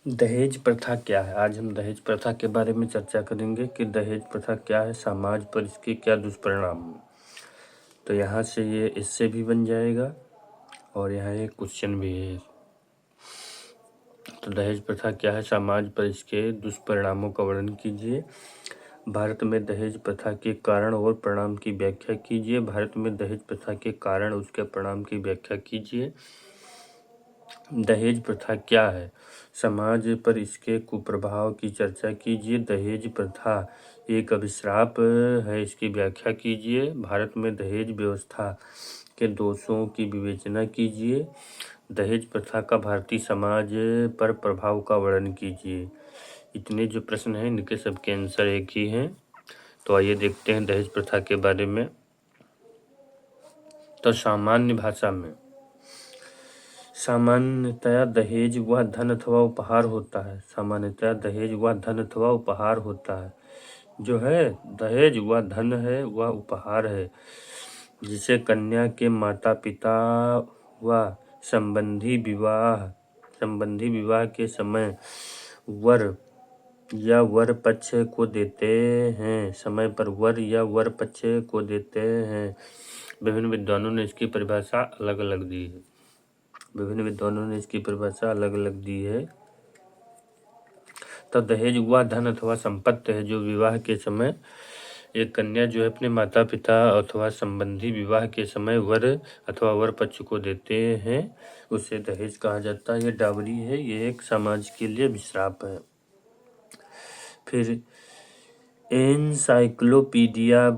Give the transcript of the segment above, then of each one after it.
दहेज प्रथा क्या है? आज हम दहेज प्रथा के बारे में चर्चा करेंगे कि दहेज प्रथा क्या है, समाज पर इसके क्या दुष्परिणाम हैं। तो यहाँ से ये इससे भी बन जाएगा और यहाँ एक क्वेश्चन भी है। तो दहेज प्रथा क्या है, समाज पर इसके दुष्परिणामों का वर्णन कीजिए। भारत में दहेज प्रथा के कारण और परिणाम की व्याख्या कीजिए। भारत में दहेज प्रथा के कारण उसके परिणाम की व्याख्या कीजिए। दहेज प्रथा क्या है, समाज पर इसके कुप्रभाव की चर्चा कीजिए। दहेज प्रथा एक अभिशाप है, इसकी व्याख्या कीजिए। भारत में दहेज व्यवस्था के दोषों की विवेचना कीजिए। दहेज प्रथा का भारतीय समाज पर प्रभाव का वर्णन कीजिए। इतने जो प्रश्न हैं इनके सबके आंसर एक ही हैं। तो आइए देखते हैं दहेज प्रथा के बारे में। तो सामान्य भाषा में सामान्यतया दहेज वह धन अथवा उपहार होता है। सामान्यतया दहेज वह धन अथवा उपहार होता है। जो है दहेज वह धन है, वह उपहार है जिसे कन्या के माता पिता व संबंधी विवाह के समय वर या वर पक्ष को देते हैं। समय पर वर या वर पक्ष को देते हैं। विभिन्न विद्वानों ने इसकी परिभाषा अलग अलग दी है। तो दहेज वह धन अथवा संपत्ति है जो विवाह के समय एक कन्या जो है अपने माता पिता अथवा संबंधी विवाह के समय वर अथवा वर पक्ष को देते हैं, उसे दहेज कहा जाता है। ये डावरी है, ये एक समाज के लिए अभिशाप है। फिर एनसाइक्लोपीडिया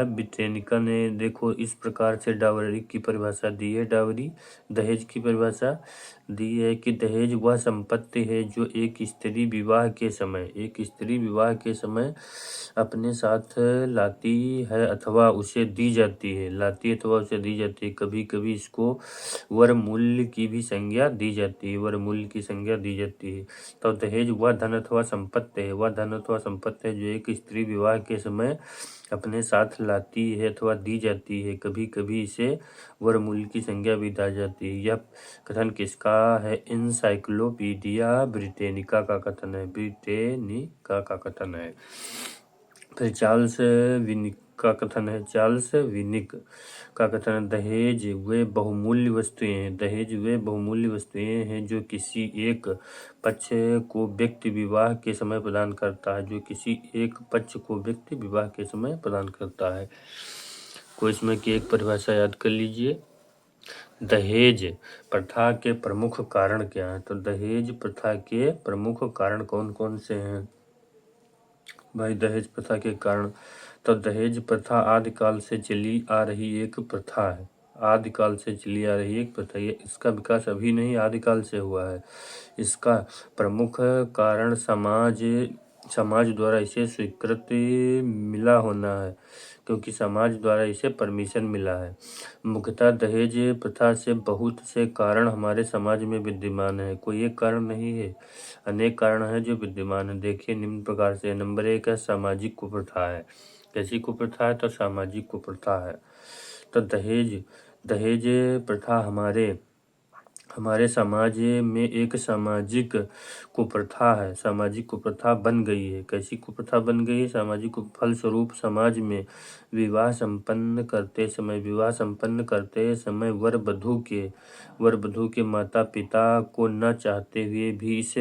ब्रिटेनिका ने देखो इस प्रकार से डावरी की परिभाषा दी है। डावरी दहेज की परिभाषा दी है कि दहेज वह संपत्ति है जो एक स्त्री विवाह के समय अपने साथ लाती है अथवा उसे दी जाती है। कभी कभी इसको वर मूल्य की भी संज्ञा दी जाती है। तो दहेज वह धन अथवा संपत्ति है जो एक स्त्री विवाह के समय अपने साथ लाती है अथवा दी जाती है। कभी कभी इसे वर मूल्य की संज्ञा भी दी जाती है। यह कथन किसका है? एनसाइक्लोपीडिया ब्रिटेनिका का कथन है। फिर चार्ल्स विनिक का कथन है। दहेज वे बहुमूल्य वस्तुएं हैं जो किसी एक पक्ष को व्यक्ति विवाह के समय प्रदान करता है। कोई इसमें की एक परिभाषा याद कर लीजिए। दहेज प्रथा के प्रमुख कारण क्या है? तो दहेज प्रथा के प्रमुख कारण कौन कौन से हैं भाई? दहेज प्रथा के कारण, तो दहेज प्रथा आदिकाल से चली आ रही एक प्रथा है। इसका विकास अभी नहीं, आदिकाल से हुआ है। इसका प्रमुख कारण समाज द्वारा इसे स्वीकृति मिला होना है, क्योंकि समाज द्वारा इसे परमिशन मिला है। मुख्यतः दहेज प्रथा से बहुत से कारण हमारे समाज में विद्यमान है, कोई एक कारण नहीं है, अनेक कारण है जो विद्यमान है। देखिए निम्न प्रकार से। नंबर 1 है सामाजिक कुप्रथा है। कैसी कुप्रथा है? तो सामाजिक कुप्रथा है। तो दहेज प्रथा हमारे समाज में एक सामाजिक कुप्रथा है, सामाजिक कुप्रथा बन गई है। कैसी कुप्रथा बन गई है? सामाजिक फलस्वरूप समाज में विवाह संपन्न करते समय वर वधू के माता पिता को न चाहते हुए भी इस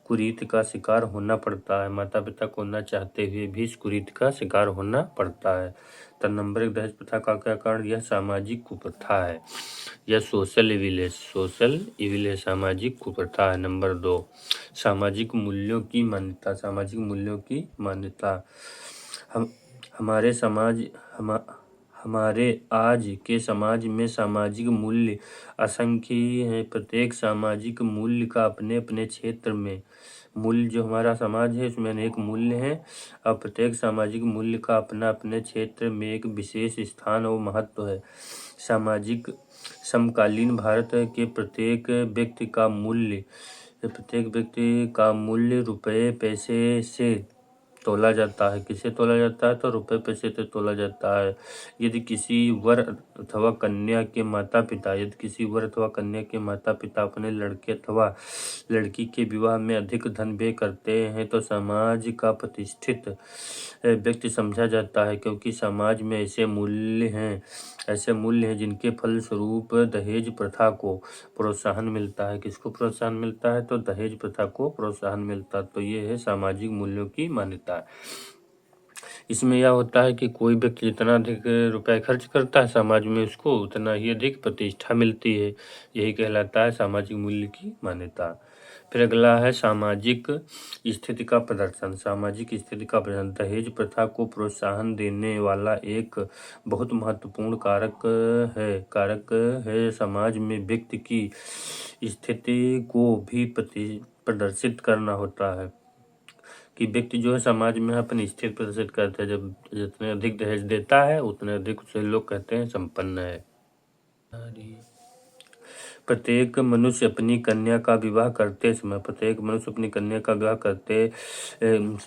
कुरीति का शिकार होना पड़ता है। तो नंबर 1 दहेज प्रथा का क्या कारण? यह सामाजिक कुप्रथा है, यह सोशल इविल है, सामाजिक कुप्रथा है। नंबर 2 सामाजिक मूल्यों की मान्यता। हमारे आज के समाज में सामाजिक मूल्य असंख्य हैं। प्रत्येक सामाजिक मूल्य का अपने अपने क्षेत्र में मूल्य, जो हमारा समाज है उसमें अनेक मूल्य हैं और प्रत्येक सामाजिक मूल्य का अपना अपने क्षेत्र में एक विशेष स्थान और महत्व है। समकालीन भारत के प्रत्येक व्यक्ति का मूल्य रुपये पैसे से तोला जाता है। किसे तोला जाता है? तो रुपए पैसे से तोला जाता है। यदि किसी वर अथवा कन्या के माता पिता अपने लड़के अथवा लड़की के विवाह में अधिक धन व्यय करते हैं तो समाज का प्रतिष्ठित व्यक्ति समझा जाता है, क्योंकि समाज में ऐसे मूल्य हैं जिनके फलस्वरूप दहेज प्रथा को प्रोत्साहन मिलता है। किसको प्रोत्साहन मिलता है? तो दहेज प्रथा को प्रोत्साहन मिलता है। तो ये है सामाजिक मूल्यों की मान्यता। इसमें यह होता है कि कोई व्यक्ति जितना अधिक रुपए खर्च करता है समाज में, उसको उतना ही अधिक प्रतिष्ठा मिलती है। यही कहलाता है सामाजिक मूल्य की मान्यता। फिर अगला है सामाजिक स्थिति का प्रदर्शन। सामाजिक स्थिति का प्रदर्शन दहेज प्रथा को प्रोत्साहन देने वाला एक बहुत महत्वपूर्ण कारक है। समाज में व्यक्ति की स्थिति को भी प्रदर्शित करना होता है कि व्यक्ति जो है समाज में अपनी स्थिति प्रदर्शित करता है। जब जितने अधिक दहेज देता है उतने अधिक उसे लोग कहते हैं संपन्न है। प्रत्येक मनुष्य अपनी कन्या का विवाह करते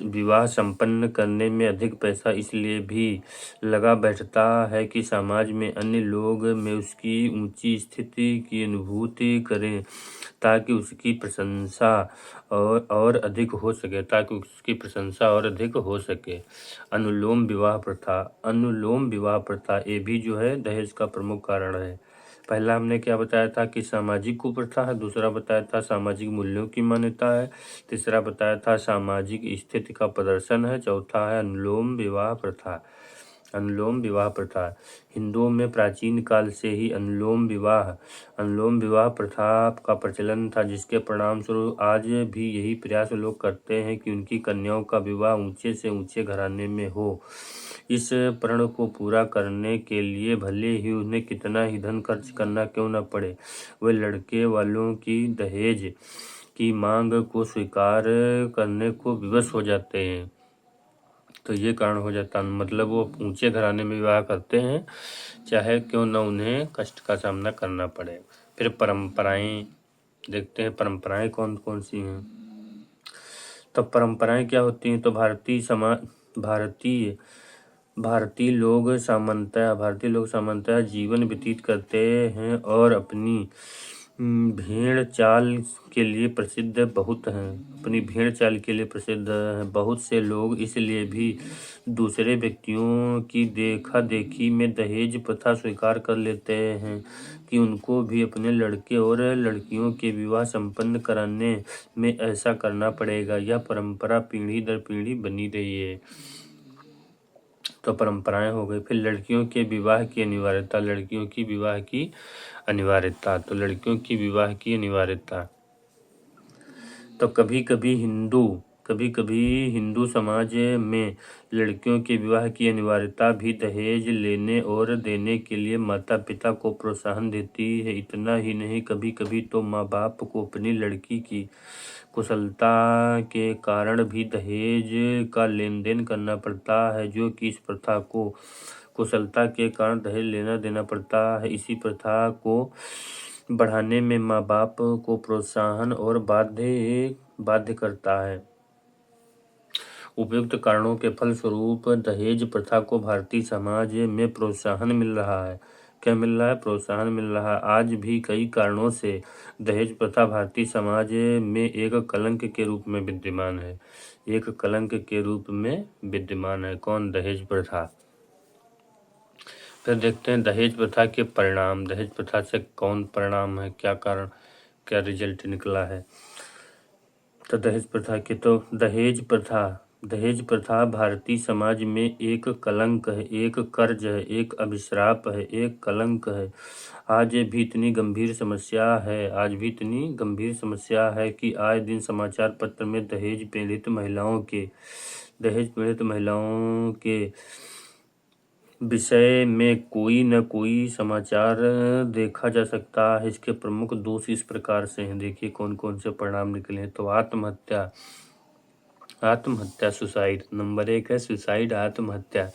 विवाह संपन्न करने में अधिक पैसा इसलिए भी लगा बैठता है कि समाज में अन्य लोग में उसकी ऊंची स्थिति की अनुभूति करें, ताकि उसकी प्रशंसा और अधिक हो सके। अनुलोम विवाह प्रथा ये भी जो है दहेज का प्रमुख कारण है। पहला हमने क्या बताया था कि सामाजिक कुप्रथा है, दूसरा बताया था सामाजिक मूल्यों की मान्यता है, तीसरा बताया था सामाजिक स्थिति का प्रदर्शन है, चौथा है अनुलोम विवाह प्रथा। हिंदुओं में प्राचीन काल से ही अनुलोम विवाह प्रथा का प्रचलन था, जिसके परिणाम स्वरूप आज भी यही प्रयास लोग करते हैं कि उनकी कन्याओं का विवाह ऊंचे से ऊंचे घराने में हो। इस प्रण को पूरा करने के लिए भले ही उन्हें कितना ही धन खर्च करना क्यों न पड़े, वे लड़के वालों की दहेज की मांग को स्वीकार करने को विवश हो जाते हैं। तो ये कारण हो जाता है, मतलब वो ऊंचे घराने में विवाह करते हैं, चाहे क्यों न उन्हें कष्ट का सामना करना पड़े। फिर परंपराएं देखते हैं, परंपराएं कौन कौन सी हैं। तो परंपराएं क्या होती हैं? तो भारतीय लोग सामान्यतः जीवन व्यतीत करते हैं और अपनी भेड़ चाल के लिए प्रसिद्ध हैं। बहुत से लोग इसलिए भी दूसरे व्यक्तियों की देखा देखी में दहेज प्रथा स्वीकार कर लेते हैं कि उनको भी अपने लड़के और लड़कियों के विवाह संपन्न कराने में ऐसा करना पड़ेगा। यह परंपरा पीढ़ी दर पीढ़ी बनी रही है। तो परंपराएं हो गई। फिर लड़कियों के विवाह की अनिवार्यता। तो लड़कियों की विवाह की अनिवार्यता, तो कभी कभी हिंदू समाज में लड़कियों के विवाह की अनिवार्यता भी दहेज लेने और देने के लिए माता पिता को प्रोत्साहन देती है। इतना ही नहीं, कभी कभी तो माँ बाप को अपनी लड़की की कुशलता के कारण भी दहेज का लेन देन करना पड़ता है, जो कि इस प्रथा को कुशलता के कारण दहेज लेना देना पड़ता है। इसी प्रथा को बढ़ाने में माँ बाप को प्रोत्साहन और बाध्य करता है। उपयुक्त कारणों के फलस्वरूप दहेज प्रथा को भारतीय समाज में प्रोत्साहन मिल रहा है। क्या मिल रहा है? प्रोत्साहन मिल रहा है। आज भी कई कारणों से दहेज प्रथा भारतीय समाज में एक कलंक के रूप में विद्यमान है। कौन? दहेज प्रथा। फिर देखते हैं दहेज प्रथा के परिणाम। दहेज प्रथा से कौन परिणाम है, क्या कारण, क्या रिजल्ट निकला है। तो दहेज प्रथा भारतीय समाज में एक कलंक है, एक कर्ज है, एक अभिशाप है, एक कलंक है। आज भी इतनी गंभीर समस्या है कि आए दिन समाचार पत्र में दहेज पीड़ित महिलाओं के विषय में कोई न कोई समाचार देखा जा सकता है। इसके प्रमुख दोष इस प्रकार से हैं। देखिए कौन कौन से परिणाम निकले हैं। तो आत्महत्या सुसाइड नंबर 1 है। सुसाइड, आत्महत्या।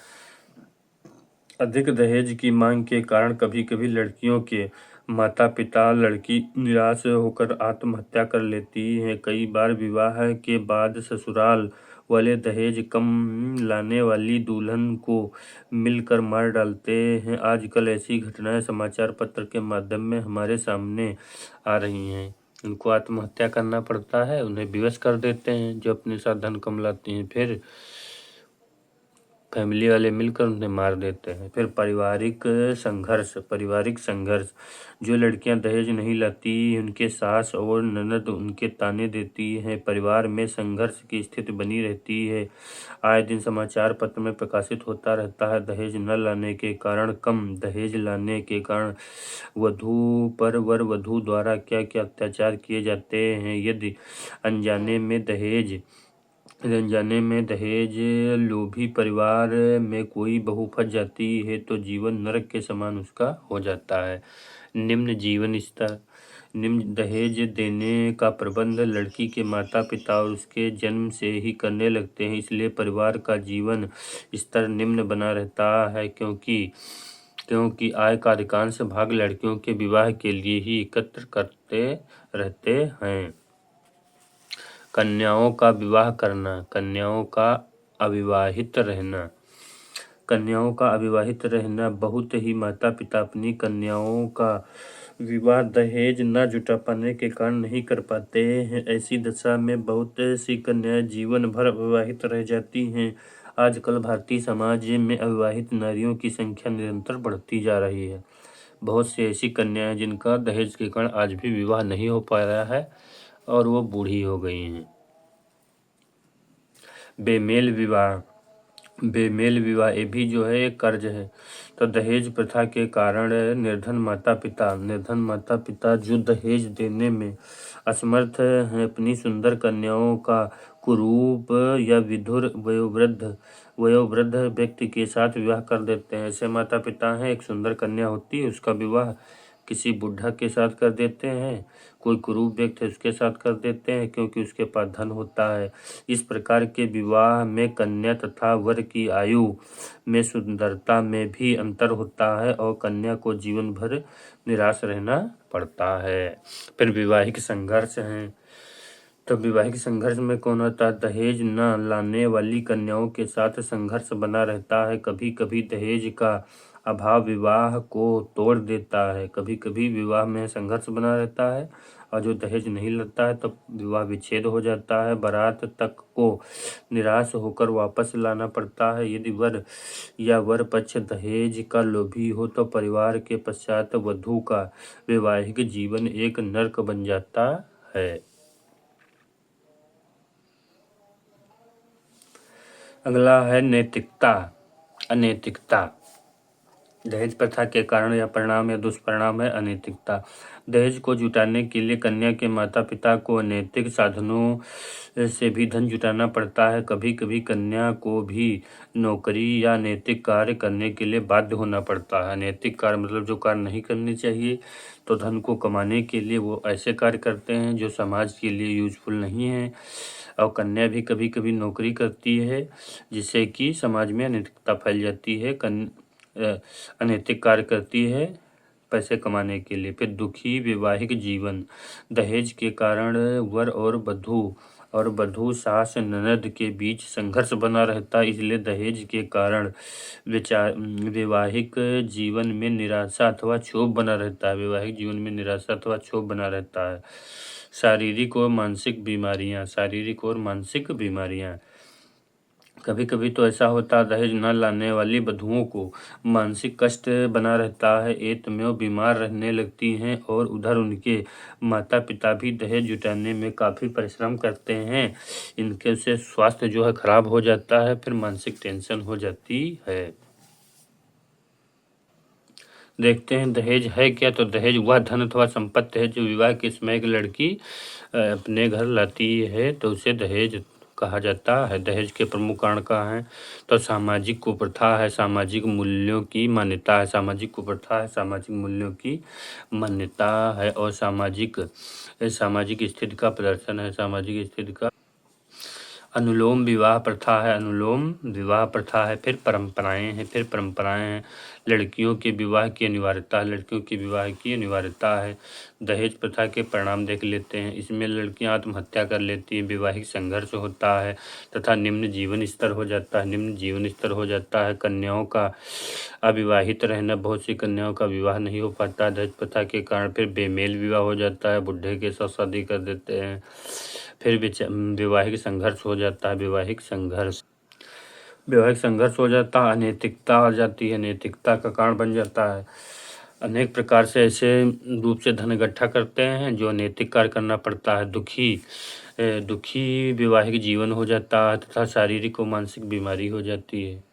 अधिक दहेज की मांग के कारण कभी कभी लड़कियों के माता पिता लड़की निराश होकर आत्महत्या कर लेती हैं। कई बार विवाह के बाद ससुराल वाले दहेज कम लाने वाली दुल्हन को मिलकर मार डालते हैं। आजकल ऐसी घटनाएं समाचार पत्र के माध्यम में हमारे सामने आ रही हैं। उनको आत्महत्या करना पड़ता है, उन्हें विवश कर देते हैं जो अपने साथ धन कम लाती हैं, फिर फैमिली वाले मिलकर उन्हें मार देते हैं। फिर पारिवारिक संघर्ष, जो लड़कियां दहेज नहीं लाती उनके सास और ननद उनके ताने देती हैं, परिवार में संघर्ष की स्थिति बनी रहती है। आए दिन समाचार पत्र में प्रकाशित होता रहता है दहेज न लाने के कारण, कम दहेज लाने के कारण वधू पर वर वधू द्वारा क्या क्या अत्याचार किए जाते हैं। यदि अनजाने में दहेज लोभी परिवार में कोई बहू फंस जाती है तो जीवन नरक के समान उसका हो जाता है। निम्न जीवन स्तर। निम्न दहेज देने का प्रबंध लड़की के माता पिता और उसके जन्म से ही करने लगते हैं, इसलिए परिवार का जीवन स्तर निम्न बना रहता है, क्योंकि आय का अधिकांश भाग लड़कियों के विवाह के लिए ही एकत्र करते रहते हैं। कन्याओं का विवाह करना, कन्याओं का अविवाहित रहना। बहुत ही माता पिता अपनी कन्याओं का विवाह दहेज न जुटा पाने के कारण नहीं कर पाते हैं। ऐसी दशा में बहुत सी कन्याएं जीवन भर अविवाहित रह जाती हैं। आजकल भारतीय समाज में अविवाहित नारियों की संख्या निरंतर बढ़ती जा रही है। बहुत सी ऐसी कन्याएं जिनका दहेज के कारण आज भी विवाह नहीं हो पा रहा है और वो बूढ़ी हो गई हैं। बेमेल विवाह ये भी जो है एक कर्ज है। तो दहेज प्रथा के कारण निर्धन माता पिता जो दहेज देने में असमर्थ हैं, अपनी सुंदर कन्याओं का कुरूप या विधुर वयोवृद्ध व्यक्ति के साथ विवाह कर देते हैं। ऐसे माता पिता हैं, एक सुंदर कन्या होती है, उसका विवाह किसी बुढ़ा के साथ कर देते हैं, कोई कुरूप व्यक्ति उसके साथ कर देते हैं क्योंकि उसके पास धन होता है। इस प्रकार के विवाह में कन्या तथा वर की आयु में सुंदरता में भी अंतर होता है और कन्या को जीवन भर निराश रहना पड़ता है। फिर वैवाहिक संघर्ष हैं। तो वैवाहिक संघर्ष में कौन होता है? दहेज न लाने वाली कन्याओं के साथ संघर्ष बना रहता है। कभी कभी दहेज का अभाव विवाह को तोड़ देता है। कभी कभी विवाह में संघर्ष बना रहता है और जो दहेज नहीं लगता है तो विवाह विच्छेद हो जाता है। बारात तक को निराश होकर वापस लाना पड़ता है। यदि वर पक्ष दहेज का लोभी हो तो परिवार के पश्चात वधू का वैवाहिक जीवन एक नरक बन जाता है। अगला है अनैतिकता। दहेज प्रथा के कारण या परिणाम या दुष्परिणाम है अनैतिकता। दहेज को जुटाने के लिए कन्या के माता पिता को अनैतिक साधनों से भी धन जुटाना पड़ता है। कभी कभी कन्या को भी नौकरी या अनैतिक कार्य करने के लिए बाध्य होना पड़ता है। अनैतिक कार्य मतलब जो कार्य नहीं करने चाहिए, तो धन को कमाने के लिए वो ऐसे कार्य करते हैं जो समाज के लिए यूजफुल नहीं है। और कन्या भी कभी कभी नौकरी करती है जिससे कि समाज में अनैतिकता फैल जाती है। अनैतिक कार्य करती है पैसे कमाने के लिए। फिर दुखी वैवाहिक जीवन। दहेज के कारण वर और वधू सास ननद के बीच संघर्ष बना रहता है, इसलिए दहेज के कारण वैवाहिक जीवन में निराशा अथवा क्षोभ बना रहता है। शारीरिक और मानसिक बीमारियां। कभी कभी तो ऐसा होता है दहेज न लाने वाली वधुओं को मानसिक कष्ट बना रहता है, एक में वो बीमार रहने लगती हैं और उधर उनके माता पिता भी दहेज जुटाने में काफ़ी परिश्रम करते हैं। इनके से स्वास्थ्य जो है खराब हो जाता है, फिर मानसिक टेंशन हो जाती है। देखते हैं दहेज है क्या। तो दहेज वह धन अथवा संपत्ति है जो विवाह के समय एक लड़की अपने घर लाती है तो उसे दहेज कहा जाता है। दहेज के प्रमुख कारण क्या हैं? तो सामाजिक कुप्रथा है, सामाजिक मूल्यों की मान्यता है और सामाजिक स्थिति का प्रदर्शन है। अनुलोम विवाह प्रथा है, अनुलोम विवाह प्रथा है। फिर परंपराएं हैं। लड़कियों के विवाह की अनिवार्यता है। दहेज प्रथा के परिणाम देख लेते हैं। इसमें लड़कियां आत्महत्या कर लेती हैं, वैवाहिक संघर्ष होता है तथा निम्न जीवन स्तर हो जाता है। कन्याओं का अविवाहित रहना, बहुत सी कन्याओं का विवाह नहीं हो पाता दहेज प्रथा के कारण। फिर बेमेल विवाह हो जाता है, बुढ़े के साथ शादी कर देते हैं। फिर वैवाहिक संघर्ष हो जाता है। वैवाहिक संघर्ष हो जाता है। अनैतिकता आ जाती है, अनैतिकता का कारण बन जाता है। अनेक प्रकार से ऐसे रूप से धन इकट्ठा करते हैं जो अनैतिक कार्य करना पड़ता है। दुखी वैवाहिक जीवन हो जाता है तथा शारीरिक और मानसिक बीमारी हो जाती है।